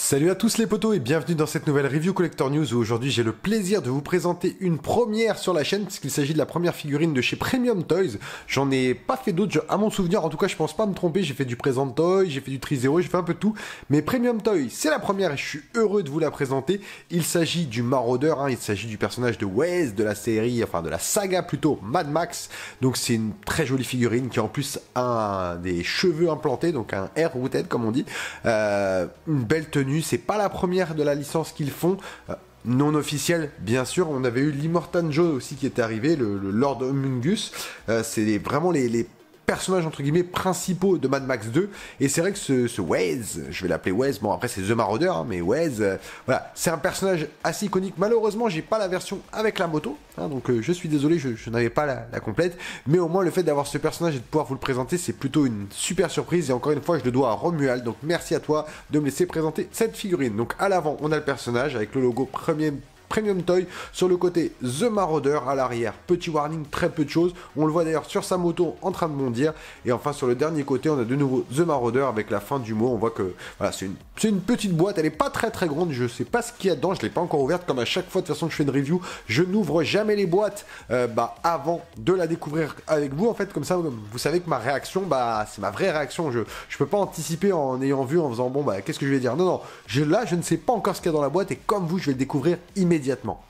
Salut à tous les potos et bienvenue dans cette nouvelle Review Collector News où aujourd'hui j'ai le plaisir de vous présenter une première sur la chaîne puisqu'il s'agit de la première figurine de chez Premium Toys. J'en ai pas fait d'autres, à mon souvenir en tout cas je pense pas me tromper, j'ai fait du Present Toy, j'ai fait du Tri-Zero, j'ai fait un peu de tout. Mais Premium Toy c'est la première et je suis heureux de vous la présenter. Il s'agit du Maraudeur, il s'agit du personnage de Wes de la série, enfin de la saga plutôt Mad Max. Donc c'est une très jolie figurine qui en plus a des cheveux implantés, donc un hair rooted comme on dit. Une belle tenue. C'est pas la première de la licence qu'ils font, non officielle bien sûr. On avait eu l'Immortan Joe aussi qui était arrivé, le Lord Humungus. C'est vraiment les personnages entre guillemets principaux de Mad Max 2 et c'est vrai que ce Wes, je vais l'appeler Wes, bon après c'est The Marauder mais Wes, voilà, c'est un personnage assez iconique. Malheureusement j'ai pas la version avec la moto, donc je suis désolé, je n'avais pas la complète, mais au moins le fait d'avoir ce personnage et de pouvoir vous le présenter c'est plutôt une super surprise et encore une fois je le dois à Romuald, donc merci à toi de me laisser présenter cette figurine. Donc à l'avant on a le personnage avec le logo Premium Toy, sur le côté The Marauder, à l'arrière petit warning, très peu de choses, on le voit d'ailleurs sur sa moto en train de bondir, et enfin sur le dernier côté on a de nouveau The Marauder avec la fin du mot. On voit que voilà, c'est une petite boîte, elle est pas très grande, je sais pas ce qu'il y a dedans, je l'ai pas encore ouverte, comme à chaque fois de toute façon que je fais une review, je n'ouvre jamais les boîtes avant de la découvrir avec vous en fait, comme ça vous savez que ma réaction, c'est ma vraie réaction, je peux pas anticiper en ayant vu, en faisant bon qu'est-ce que je vais dire, non, je ne sais pas encore ce qu'il y a dans la boîte, et comme vous je vais le découvrir immédiatement.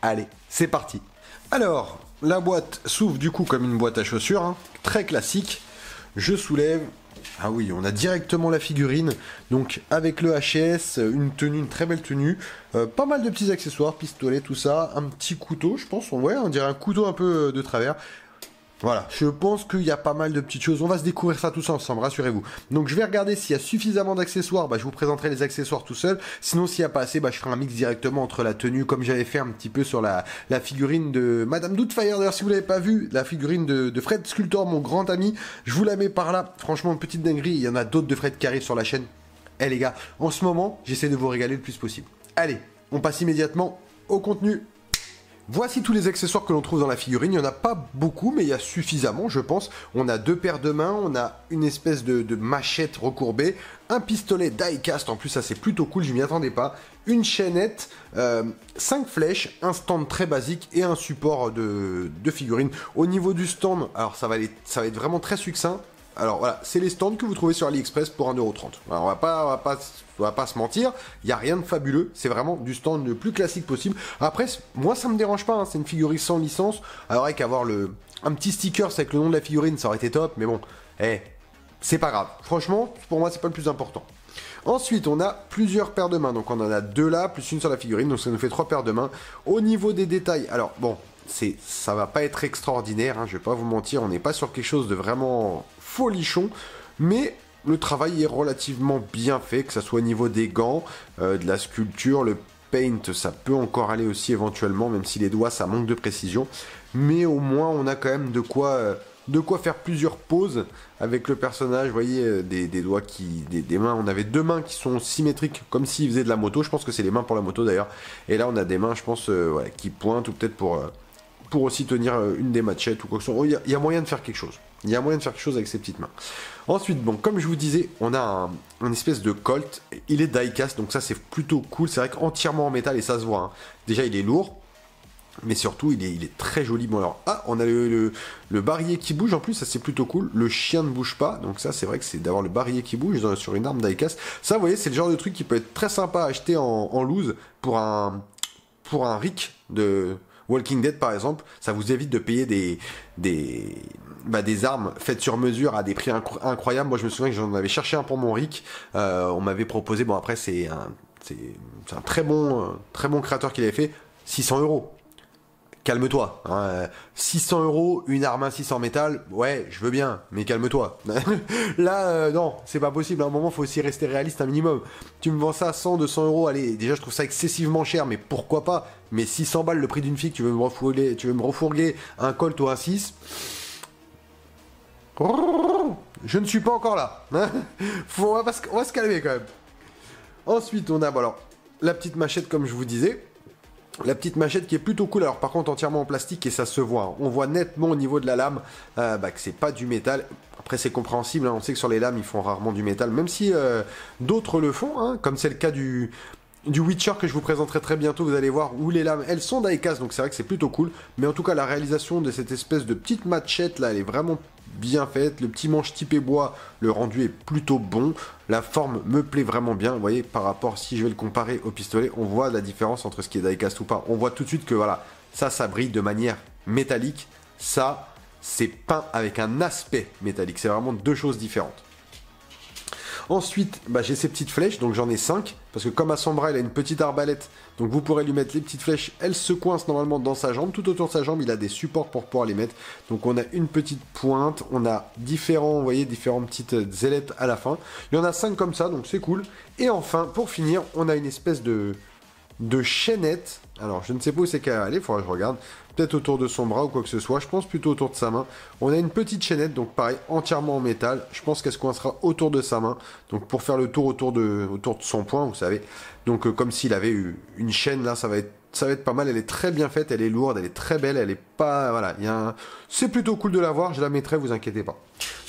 Allez, c'est parti. Alors, la boîte s'ouvre du coup comme une boîte à chaussures, très classique. Je soulève. Ah oui, on a directement la figurine, donc avec le HS, une tenue, une très belle tenue, pas mal de petits accessoires, pistolet, tout ça, un petit couteau, je pense, on dirait un couteau un peu de travers. Voilà, je pense qu'il y a pas mal de petites choses. On va se découvrir ça tous ensemble, rassurez-vous. Donc je vais regarder s'il y a suffisamment d'accessoires, je vous présenterai les accessoires tout seul. Sinon s'il n'y a pas assez, je ferai un mix directement entre la tenue, comme j'avais fait un petit peu sur la figurine de Madame Doubtfire. D'ailleurs si vous l'avez pas vu, la figurine de Fred Sculptor, mon grand ami, je vous la mets par là. Franchement une petite dinguerie, il y en a d'autres de Fred qui arrivent sur la chaîne. Les gars, en ce moment, j'essaie de vous régaler le plus possible. Allez, on passe immédiatement au contenu. Voici tous les accessoires que l'on trouve dans la figurine. Il n'y en a pas beaucoup, mais il y a suffisamment, je pense. On a deux paires de mains, on a une espèce de machette recourbée, un pistolet die-cast, en plus ça c'est plutôt cool, je m'y attendais pas, une chaînette, 5 flèches, un stand très basique et un support de figurine. Au niveau du stand, alors ça va être vraiment très succinct. Alors voilà, c'est les stands que vous trouvez sur AliExpress pour 1,30 €. Alors, on va pas se mentir, il n'y a rien de fabuleux, c'est vraiment du stand le plus classique possible. Après, moi ça me dérange pas, c'est une figurine sans licence. Alors avec avoir un petit sticker avec le nom de la figurine, ça aurait été top, mais bon, c'est pas grave. Franchement, pour moi c'est pas le plus important. Ensuite, on a plusieurs paires de mains, donc on en a deux là, plus une sur la figurine, donc ça nous fait 3 paires de mains. Au niveau des détails, alors bon, ça va pas être extraordinaire, je vais pas vous mentir, on n'est pas sur quelque chose de vraiment folichon, mais le travail est relativement bien fait, que ça soit au niveau des gants, de la sculpture, le paint, ça peut encore aller aussi éventuellement, même si les doigts ça manque de précision, mais au moins on a quand même de quoi faire plusieurs poses avec le personnage. Vous voyez, des doigts des mains, on avait deux mains qui sont symétriques comme s'il faisait de la moto, je pense que c'est les mains pour la moto d'ailleurs, et là on a des mains je pense qui pointent, ou peut-être pour aussi tenir une des machettes ou quoi que ce soit. Il y a moyen de faire quelque chose. Il y a moyen de faire quelque chose avec ces petites mains. Ensuite, bon, comme je vous disais, on a un espèce de Colt. Il est die-cast, donc ça c'est plutôt cool. C'est vrai qu'entièrement en métal et ça se voit. Déjà, il est lourd, mais surtout, il est très joli. Bon, alors, on a le barillet qui bouge en plus, ça c'est plutôt cool. Le chien ne bouge pas, donc ça c'est vrai que c'est d'avoir le barillet qui bouge sur une arme die-cast. Ça, vous voyez, c'est le genre de truc qui peut être très sympa à acheter en loose pour un rig de Walking Dead par exemple. Ça vous évite de payer des armes faites sur mesure à des prix incroyables. Moi je me souviens que j'en avais cherché un pour mon Rick, on m'avait proposé, bon après c'est un très bon créateur qui l'avait fait, 600 €. Calme-toi, 600 €, une arme à 600 métal, ouais, je veux bien, mais calme-toi. Là, non, c'est pas possible, à un moment, faut aussi rester réaliste un minimum. Tu me vends ça à 100, 200 €, allez, déjà, je trouve ça excessivement cher, mais pourquoi pas? Mais 600 balles, le prix d'une fille, tu veux me refourguer un Colt ou un 6? Je ne suis pas encore là. On va se calmer quand même. Ensuite, on a, bon, alors, la petite machette, comme je vous disais. La petite machette qui est plutôt cool, alors par contre entièrement en plastique et ça se voit. On voit nettement au niveau de la lame que c'est pas du métal. Après c'est compréhensible, on sait que sur les lames ils font rarement du métal, même si d'autres le font, comme c'est le cas du du Witcher que je vous présenterai très bientôt. Vous allez voir où les lames, elles sont die-cast, donc c'est vrai que c'est plutôt cool. Mais en tout cas, la réalisation de cette espèce de petite machette là, elle est vraiment bien faite. Le petit manche typé bois, le rendu est plutôt bon. La forme me plaît vraiment bien. Vous voyez, par rapport, si je vais le comparer au pistolet, on voit la différence entre ce qui est die-cast ou pas. On voit tout de suite que voilà, ça brille de manière métallique. Ça, c'est peint avec un aspect métallique. C'est vraiment deux choses différentes. Ensuite, j'ai ces petites flèches, donc j'en ai 5, parce que comme à son bras, il a une petite arbalète, donc vous pourrez lui mettre les petites flèches, elles se coincent normalement dans sa jambe, tout autour de sa jambe, il a des supports pour pouvoir les mettre, donc on a une petite pointe, on a différents, vous voyez, différentes petites ailettes à la fin, il y en a 5 comme ça, donc c'est cool, et enfin, pour finir, on a une espèce de chaînette, alors je ne sais pas où c'est qu'elle va aller, il faudra que je regarde, peut-être autour de son bras ou quoi que ce soit, je pense plutôt autour de sa main. On a une petite chaînette, donc pareil, entièrement en métal, je pense qu'elle se coincera autour de sa main, donc pour faire le tour autour de son poing, vous savez, donc comme s'il avait eu une chaîne, là, ça va être pas mal, elle est très bien faite, elle est lourde, elle est très belle, elle est pas, voilà, c'est plutôt cool de la voir, je la mettrai, vous inquiétez pas.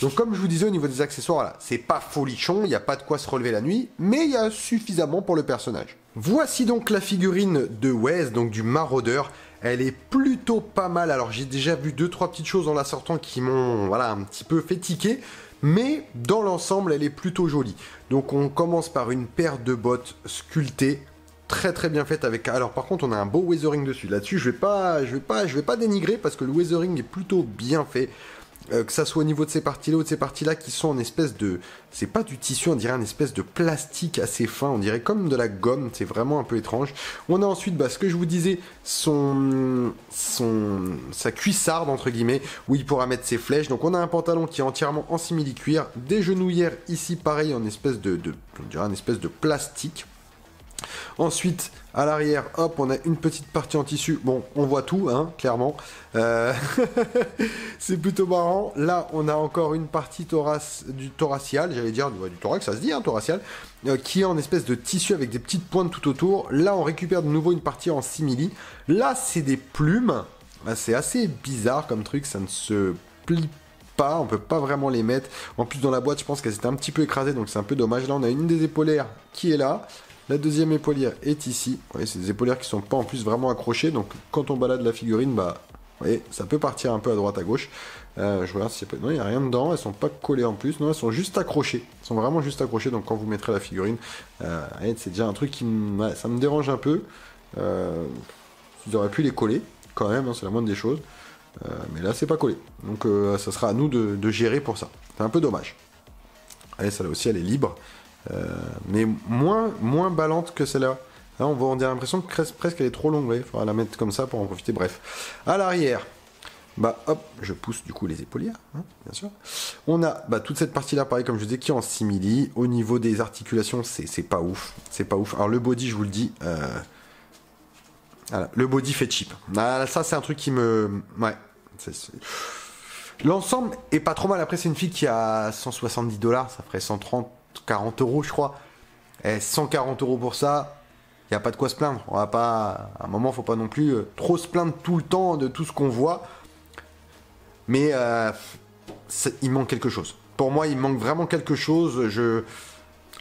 Donc comme je vous disais au niveau des accessoires, voilà, c'est pas folichon, il n'y a pas de quoi se relever la nuit, mais il y a suffisamment pour le personnage. Voici donc la figurine de Wes, donc du maraudeur. Elle est plutôt pas mal. Alors j'ai déjà vu 2-3 petites choses en la sortant qui m'ont voilà, un petit peu fait tiquer. Mais dans l'ensemble, elle est plutôt jolie. Donc on commence par une paire de bottes sculptées. Très très bien faite avec... Alors par contre on a un beau weathering dessus. Là-dessus je vais pas dénigrer parce que le weathering est plutôt bien fait. Que ça soit au niveau de ces parties-là ou de ces parties-là qui sont en espèce de... C'est pas du tissu, on dirait un espèce de plastique assez fin, on dirait comme de la gomme, c'est vraiment un peu étrange. On a ensuite, ce que je vous disais, sa cuissarde, entre guillemets, où il pourra mettre ses flèches. Donc on a un pantalon qui est entièrement en simili-cuir, des genouillères ici, pareil, en espèce on dirait un espèce de plastique. Ensuite, à l'arrière, hop, on a une petite partie en tissu. Bon, on voit tout, hein, clairement. C'est plutôt marrant. Là, on a encore une partie du thoracial, j'allais dire du thorax, ça se dit, hein, thoracial, qui est en espèce de tissu avec des petites pointes tout autour. Là, on récupère de nouveau une partie en simili. Là, c'est des plumes. C'est assez bizarre comme truc, ça ne se plie pas, on peut pas vraiment les mettre. En plus, dans la boîte, je pense qu'elles étaient un petit peu écrasées, donc c'est un peu dommage. Là, on a une des épaulières qui est là. La deuxième épaulière est ici. Vous voyez, c'est des épaulières qui sont pas en plus vraiment accrochées. Donc quand on balade la figurine, vous voyez, ça peut partir un peu à droite à gauche. Je regarde si non, il n'y a rien dedans. Elles sont pas collées en plus. Non, elles sont juste accrochées. Elles sont vraiment juste accrochées. Donc quand vous mettrez la figurine, c'est déjà un truc qui ça me dérange un peu. Ils auraient pu les coller quand même, hein, c'est la moindre des choses. Mais là, c'est pas collé. Donc ça sera à nous de gérer pour ça. C'est un peu dommage. Allez, celle-là aussi, elle est libre. Mais moins ballante que celle-là. Là, on dirait l'impression que presque elle est trop longue. Il faudra la mettre comme ça pour en profiter. Bref. À l'arrière, hop, je pousse du coup les épaulières, hein, bien sûr. On a toute cette partie-là, pareil, comme je vous disais, qui est en simili. Au niveau des articulations, c'est pas ouf. C'est pas ouf. Alors, le body, je vous le dis, voilà, le body fait cheap. Ça, c'est un truc qui me... Ouais. L'ensemble est pas trop mal. Après, c'est une fille qui a 170 $, ça ferait 140 €, je crois. Et 140 € pour ça, il n'y a pas de quoi se plaindre. On va pas, à un moment, faut pas non plus trop se plaindre tout le temps de tout ce qu'on voit. Mais il manque quelque chose. Pour moi, il manque vraiment quelque chose.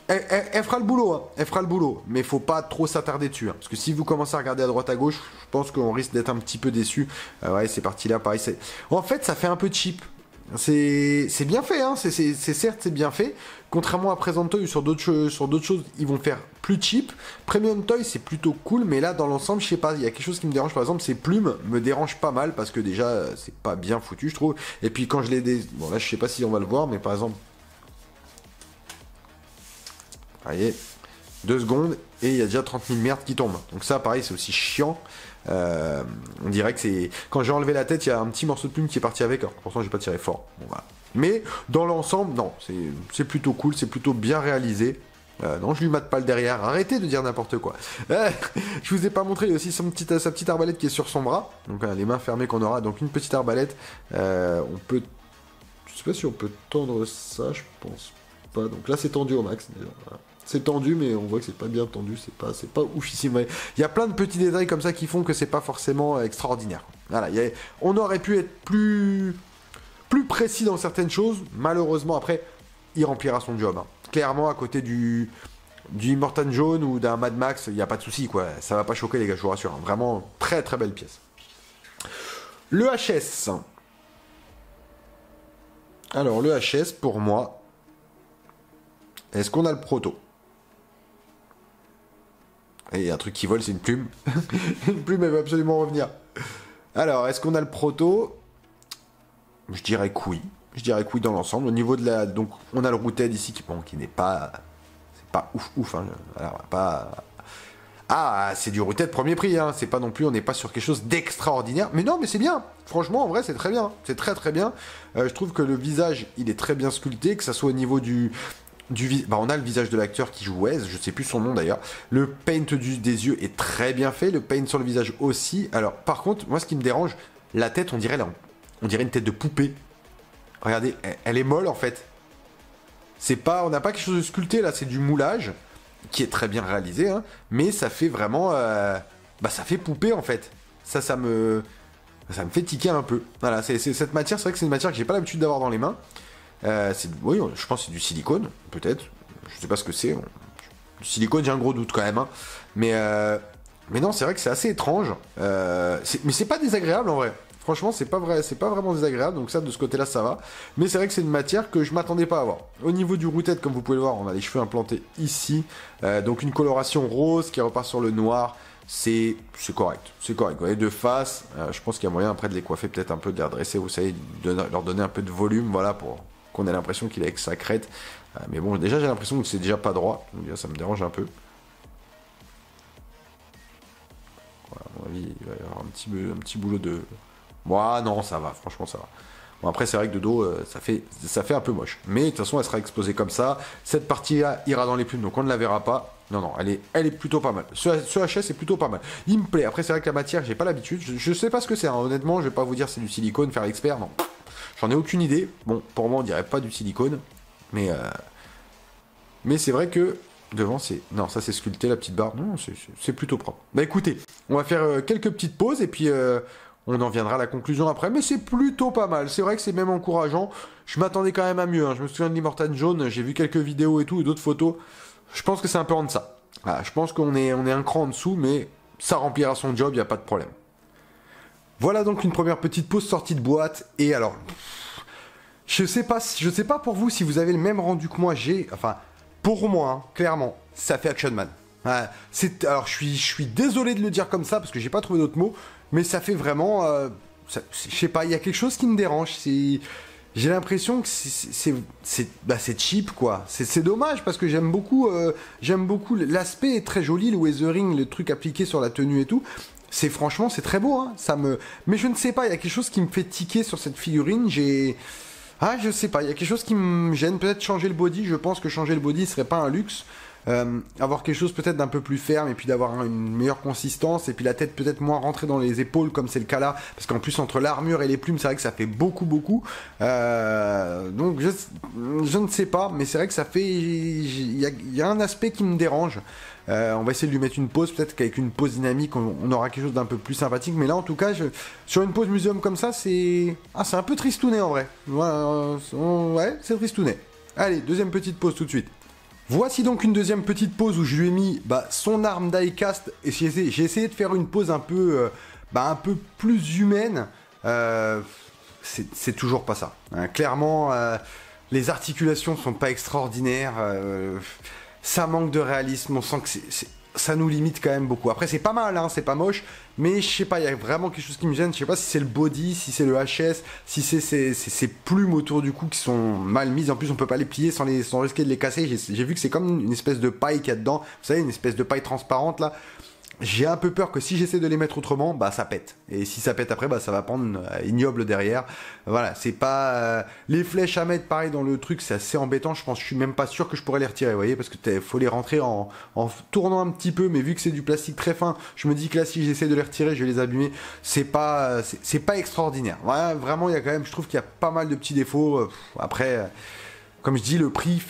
Elle fera le boulot, hein. Elle fera le boulot. Mais faut pas trop s'attarder dessus. Hein. Parce que si vous commencez à regarder à droite à gauche, je pense qu'on risque d'être un petit peu déçu. Ouais, c'est parti là, pareil. En fait, ça fait un peu cheap. C'est bien fait, hein. Certes, c'est bien fait. Contrairement à Present Toy, sur d'autres choses, ils vont faire plus cheap. Premium Toy, c'est plutôt cool, mais là, dans l'ensemble, je sais pas, il y a quelque chose qui me dérange. Par exemple, ces plumes me dérangent pas mal parce que déjà, c'est pas bien foutu, je trouve. Et puis quand je les bon là, je sais pas si on va le voir, mais par exemple, vous voyez, 2 secondes et il y a déjà 30 000 merdes qui tombent. Donc ça, pareil, c'est aussi chiant. On dirait que c'est... Quand j'ai enlevé la tête, il y a un petit morceau de plume qui est parti avec. Alors, pourtant, j'ai pas tiré fort. Bon, voilà. Mais dans l'ensemble, non, c'est plutôt cool, c'est plutôt bien réalisé. Non, je lui mate pas le derrière. Arrêtez de dire n'importe quoi. Je vous ai pas montré, il y a aussi sa petite arbalète qui est sur son bras. Donc les mains fermées qu'on aura. Donc une petite arbalète. On peut... Je sais pas si on peut tendre ça, je pense pas. Donc là, c'est tendu au max. Voilà. C'est tendu, mais on voit que c'est pas bien tendu, c'est pas oufissime. Il y a plein de petits détails comme ça qui font que c'est pas forcément extraordinaire. Voilà, on aurait pu être plus précis dans certaines choses. Malheureusement, après, il remplira son job. Hein. Clairement, à côté du du Immortan jaune ou d'un Mad Max, il n'y a pas de souci, quoi. Ça va pas choquer, les gars, je vous rassure. Hein. Vraiment, très très belle pièce. Le HS. Alors, le HS, pour moi, est-ce qu'on a le proto? Et il y a un truc qui vole, c'est une plume. Une plume, elle va absolument revenir. Alors, est-ce qu'on a le proto? Je dirais que oui. Je dirais que oui dans l'ensemble. Au niveau de la... Donc, on a le Rooted ici qui n'est pas... C'est pas ouf. Hein. Alors, pas... Ah, c'est du Rooted premier prix. Hein. C'est pas non plus... On n'est pas sur quelque chose d'extraordinaire. Mais non, mais c'est bien. Franchement, en vrai, c'est très bien. C'est très très bien. Je trouve que le visage, il est très bien sculpté. Que ça soit au niveau du... Bah, on a le visage de l'acteur qui joue Wes, je sais plus son nom d'ailleurs. Le paint des yeux est très bien fait, le paint sur le visage aussi. Alors par contre, moi ce qui me dérange, la tête, on dirait une tête de poupée. Regardez, elle est molle en fait. C'est pas, on n'a pas quelque chose de sculpté là, c'est du moulage qui est très bien réalisé, hein, mais ça fait vraiment, bah ça fait poupée en fait. Ça me fait tiquer un peu. Voilà, c'est cette matière, c'est vrai que c'est une matière que j'ai pas l'habitude d'avoir dans les mains. Oui, je pense que c'est du silicone, peut-être. Je sais pas ce que c'est. Du silicone, j'ai un gros doute quand même. Hein. Mais non, c'est vrai que c'est assez étrange. Mais c'est pas désagréable en vrai. Franchement, c'est pas vraiment désagréable. Donc ça, de ce côté-là, ça va. Mais c'est vrai que c'est une matière que je m'attendais pas à avoir. Au niveau du roue-tête, comme vous pouvez le voir, on a les cheveux implantés ici. Donc une coloration rose qui repart sur le noir. C'est correct. C'est correct. Vous voyez, de face, je pense qu'il y a moyen après de les coiffer peut-être un peu, de les redresser, vous savez, de leur donner un peu de volume, voilà, pour qu'on ait l'impression qu'il est avec sa crête. Mais bon, déjà, j'ai l'impression que c'est déjà pas droit. Donc ça me dérange un peu. Voilà, à mon avis, il va y avoir un petit boulot de... Bon, non, ça va, franchement, ça va. Bon, après, c'est vrai que de dos, ça fait un peu moche. Mais de toute façon, elle sera exposée comme ça. Cette partie-là ira dans les plumes, donc on ne la verra pas. Non, elle est plutôt pas mal. Ce HS est plutôt pas mal. Il me plaît. Après, c'est vrai que la matière, j'ai pas l'habitude. Je sais pas ce que c'est, hein. Honnêtement, je vais pas vous dire c'est du silicone, faire l'expert, non. J'en ai aucune idée. Bon, pour moi, on dirait pas du silicone. Mais c'est vrai que devant, c'est... Non, ça, c'est sculpté, la petite barre. Non, c'est plutôt propre. Bah écoutez, on va faire quelques petites pauses et puis... on en viendra à la conclusion après, mais c'est plutôt pas mal. C'est vrai que c'est même encourageant. Je m'attendais quand même à mieux. Hein. Je me souviens de l'Immortan jaune, j'ai vu quelques vidéos et tout, et d'autres photos. Je pense que c'est un peu en deçà. Voilà, je pense qu'on est un cran en dessous, mais ça remplira son job, il n'y a pas de problème. Voilà donc une première petite pause sortie de boîte. Et alors, je sais pas pour vous si vous avez le même rendu que moi. Enfin, pour moi, hein, clairement, ça fait Action Man. Alors, je suis désolé de le dire comme ça parce que j'ai pas trouvé d'autres mots. Mais ça fait vraiment... je sais pas, il y a quelque chose qui me dérange. J'ai l'impression que c'est cheap, quoi. C'est dommage, parce que j'aime beaucoup l'aspect est très joli, le weathering, le truc appliqué sur la tenue et tout. Franchement, c'est très beau, hein. Mais je ne sais pas, il y a quelque chose qui me fait tiquer sur cette figurine. Je sais pas, il y a quelque chose qui me gêne. Peut-être changer le body, je pense que changer le body serait pas un luxe. Avoir quelque chose peut-être d'un peu plus ferme et puis d'avoir une meilleure consistance et puis la tête peut-être moins rentrée dans les épaules comme c'est le cas là, parce qu'en plus entre l'armure et les plumes c'est vrai que ça fait beaucoup donc je ne sais pas, mais c'est vrai que ça fait il y a un aspect qui me dérange. On va essayer de lui mettre une pause, peut-être qu'avec une pause dynamique on aura quelque chose d'un peu plus sympathique, mais là en tout cas sur une pause muséum comme ça c'est un peu tristounet en vrai. Ouais, c'est tristounet. Allez, deuxième petite pause tout de suite. Voici donc une deuxième petite pause où je lui ai mis son arme die-cast et j'ai essayé de faire une pause un peu plus humaine. C'est toujours pas ça. Hein. Clairement, les articulations sont pas extraordinaires. Ça manque de réalisme. On sent que ça nous limite quand même beaucoup. Après, c'est pas mal, hein, c'est pas moche. Mais je sais pas, il y a vraiment quelque chose qui me gêne. Je sais pas si c'est le body, si c'est le HS, si c'est ces plumes autour du cou qui sont mal mises. En plus, on peut pas les plier sans risquer de les casser. J'ai vu que c'est comme une espèce de paille qu'il y a dedans. Vous savez, une espèce de paille transparente là. J'ai un peu peur que si j'essaie de les mettre autrement, ça pète. Et si ça pète après, ça va prendre ignoble derrière. Voilà, c'est pas... les flèches à mettre, pareil, dans le truc, c'est assez embêtant. Je suis même pas sûr que je pourrais les retirer, vous voyez, parce que faut les rentrer en tournant un petit peu, mais vu que c'est du plastique très fin, je me dis que là, si j'essaie de les retirer, je vais les abîmer. C'est pas extraordinaire. Ouais, vraiment, il y a quand même, je trouve qu'il y a pas mal de petits défauts. Après, comme je dis, le prix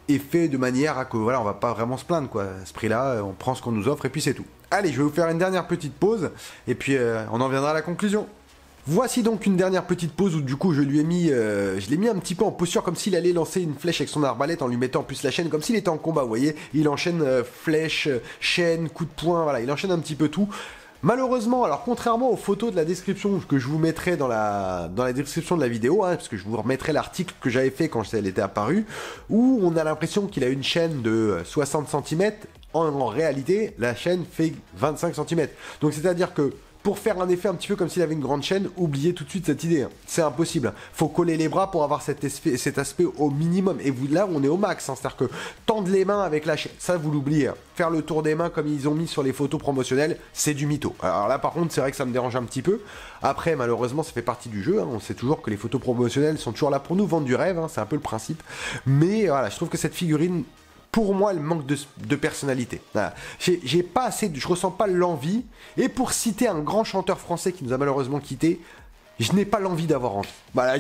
est fait de manière à que voilà, on va pas vraiment se plaindre quoi. À ce prix-là, on prend ce qu'on nous offre et puis c'est tout. Allez, je vais vous faire une dernière petite pause et puis on en viendra à la conclusion. Voici donc une dernière petite pause où du coup je lui ai mis, je l'ai mis un petit peu en posture comme s'il allait lancer une flèche avec son arbalète en lui mettant en plus la chaîne comme s'il était en combat, vous voyez. Il enchaîne flèche, chaîne, coup de poing, voilà, il enchaîne un petit peu tout. Malheureusement, alors contrairement aux photos de la description que je vous mettrai dans la description de la vidéo, hein, parce que je vous remettrai l'article que j'avais fait quand elle était apparue, où on a l'impression qu'il a une chaîne de 60 cm, en réalité la chaîne fait 25 cm. Donc c'est-à-dire que pour faire un effet un petit peu comme s'il avait une grande chaîne, oubliez tout de suite cette idée. Hein. C'est impossible. Faut coller les bras pour avoir cet aspect au minimum. Et vous, là, on est au max. Hein. C'est-à-dire que tendre les mains avec la chaîne, ça, vous l'oubliez. Hein. Faire le tour des mains comme ils ont mis sur les photos promotionnelles, c'est du mytho. Alors là, par contre, c'est vrai que ça me dérange un petit peu. Après, malheureusement, ça fait partie du jeu. Hein. On sait toujours que les photos promotionnelles sont toujours là pour nous vendre du rêve. Hein. C'est un peu le principe. Mais voilà, je trouve que cette figurine... Pour moi, elle manque de personnalité. Voilà. J'ai pas assez, je ressens pas l'envie. Et pour citer un grand chanteur français qui nous a malheureusement quittés, je n'ai pas l'envie d'avoir envie. Voilà,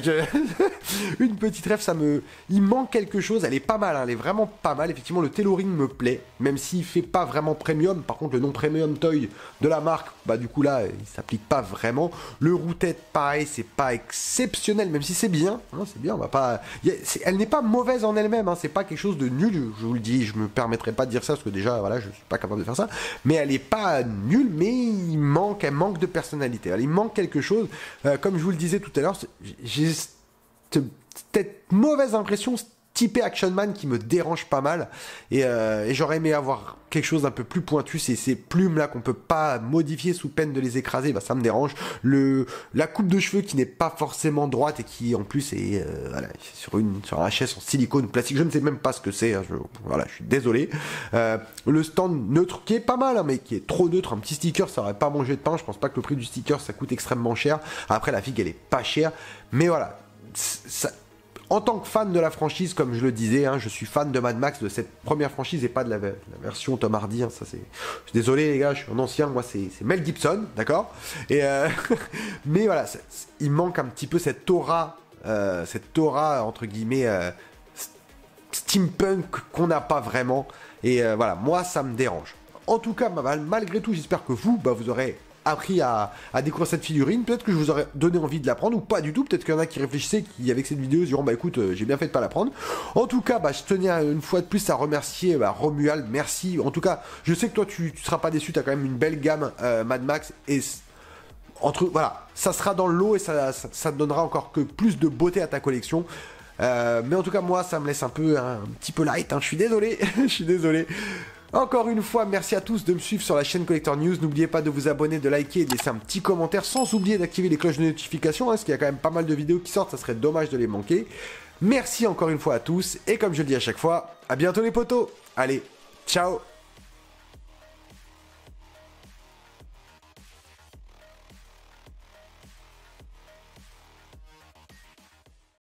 une petite rêve, il manque quelque chose. Elle est pas mal, hein, elle est vraiment pas mal. Effectivement, le tailoring me plaît, même s'il fait pas vraiment premium. Par contre, le non premium toy de la marque, bah du coup là, il s'applique pas vraiment. Le roue-tête, pareil, c'est pas exceptionnel, même si c'est bien. Hein, c'est bien, on va pas. Elle n'est pas mauvaise en elle-même. Hein, c'est pas quelque chose de nul. Je vous le dis, je me permettrai pas de dire ça parce que déjà, voilà, je suis pas capable de faire ça. Mais elle est pas nulle, mais elle manque de personnalité. Il manque quelque chose. Comme je vous le disais tout à l'heure, j'ai cette mauvaise impression typé Action Man qui me dérange pas mal et j'aurais aimé avoir quelque chose d'un peu plus pointu. Ces plumes là qu'on peut pas modifier sous peine de les écraser, bah ça me dérange. La coupe de cheveux qui n'est pas forcément droite et qui en plus est voilà, sur un HS en silicone plastique, je ne sais même pas ce que c'est, hein, voilà, je suis désolé. Le stand neutre qui est pas mal, hein, mais qui est trop neutre, un petit sticker ça aurait pas mangé de pain. Je pense pas que le prix du sticker ça coûte extrêmement cher. Après la figue elle est pas chère, mais voilà, ça, en tant que fan de la franchise, comme je le disais, hein, je suis fan de Mad Max, de cette première franchise et pas de la version Tom Hardy. Hein, ça c'est. Je suis désolé les gars, je suis un ancien, moi c'est Mel Gibson, d'accord. Et mais voilà, il manque un petit peu cette aura entre guillemets steampunk qu'on n'a pas vraiment. Et voilà, moi ça me dérange. En tout cas, malgré tout, j'espère que vous aurez appris à découvrir cette figurine. Peut-être que je vous aurais donné envie de la prendre ou pas du tout. Peut-être qu'il y en a qui réfléchissaient, qui avec cette vidéo se diront bah écoute, j'ai bien fait de pas la prendre. En tout cas, je tenais une fois de plus à remercier Romuald. Merci. En tout cas, je sais que toi tu seras pas déçu. T'as quand même une belle gamme Mad Max et voilà, ça sera dans le lot et ça te donnera encore que plus de beauté à ta collection. Mais en tout cas, moi, ça me laisse un petit peu light. Hein. Je suis désolé. Je suis désolé. Encore une fois, merci à tous de me suivre sur la chaîne Collector News. N'oubliez pas de vous abonner, de liker et de laisser un petit commentaire sans oublier d'activer les cloches de notification, hein, parce qu'il y a quand même pas mal de vidéos qui sortent, ça serait dommage de les manquer. Merci encore une fois à tous, et comme je le dis à chaque fois, à bientôt les potos. Allez, ciao.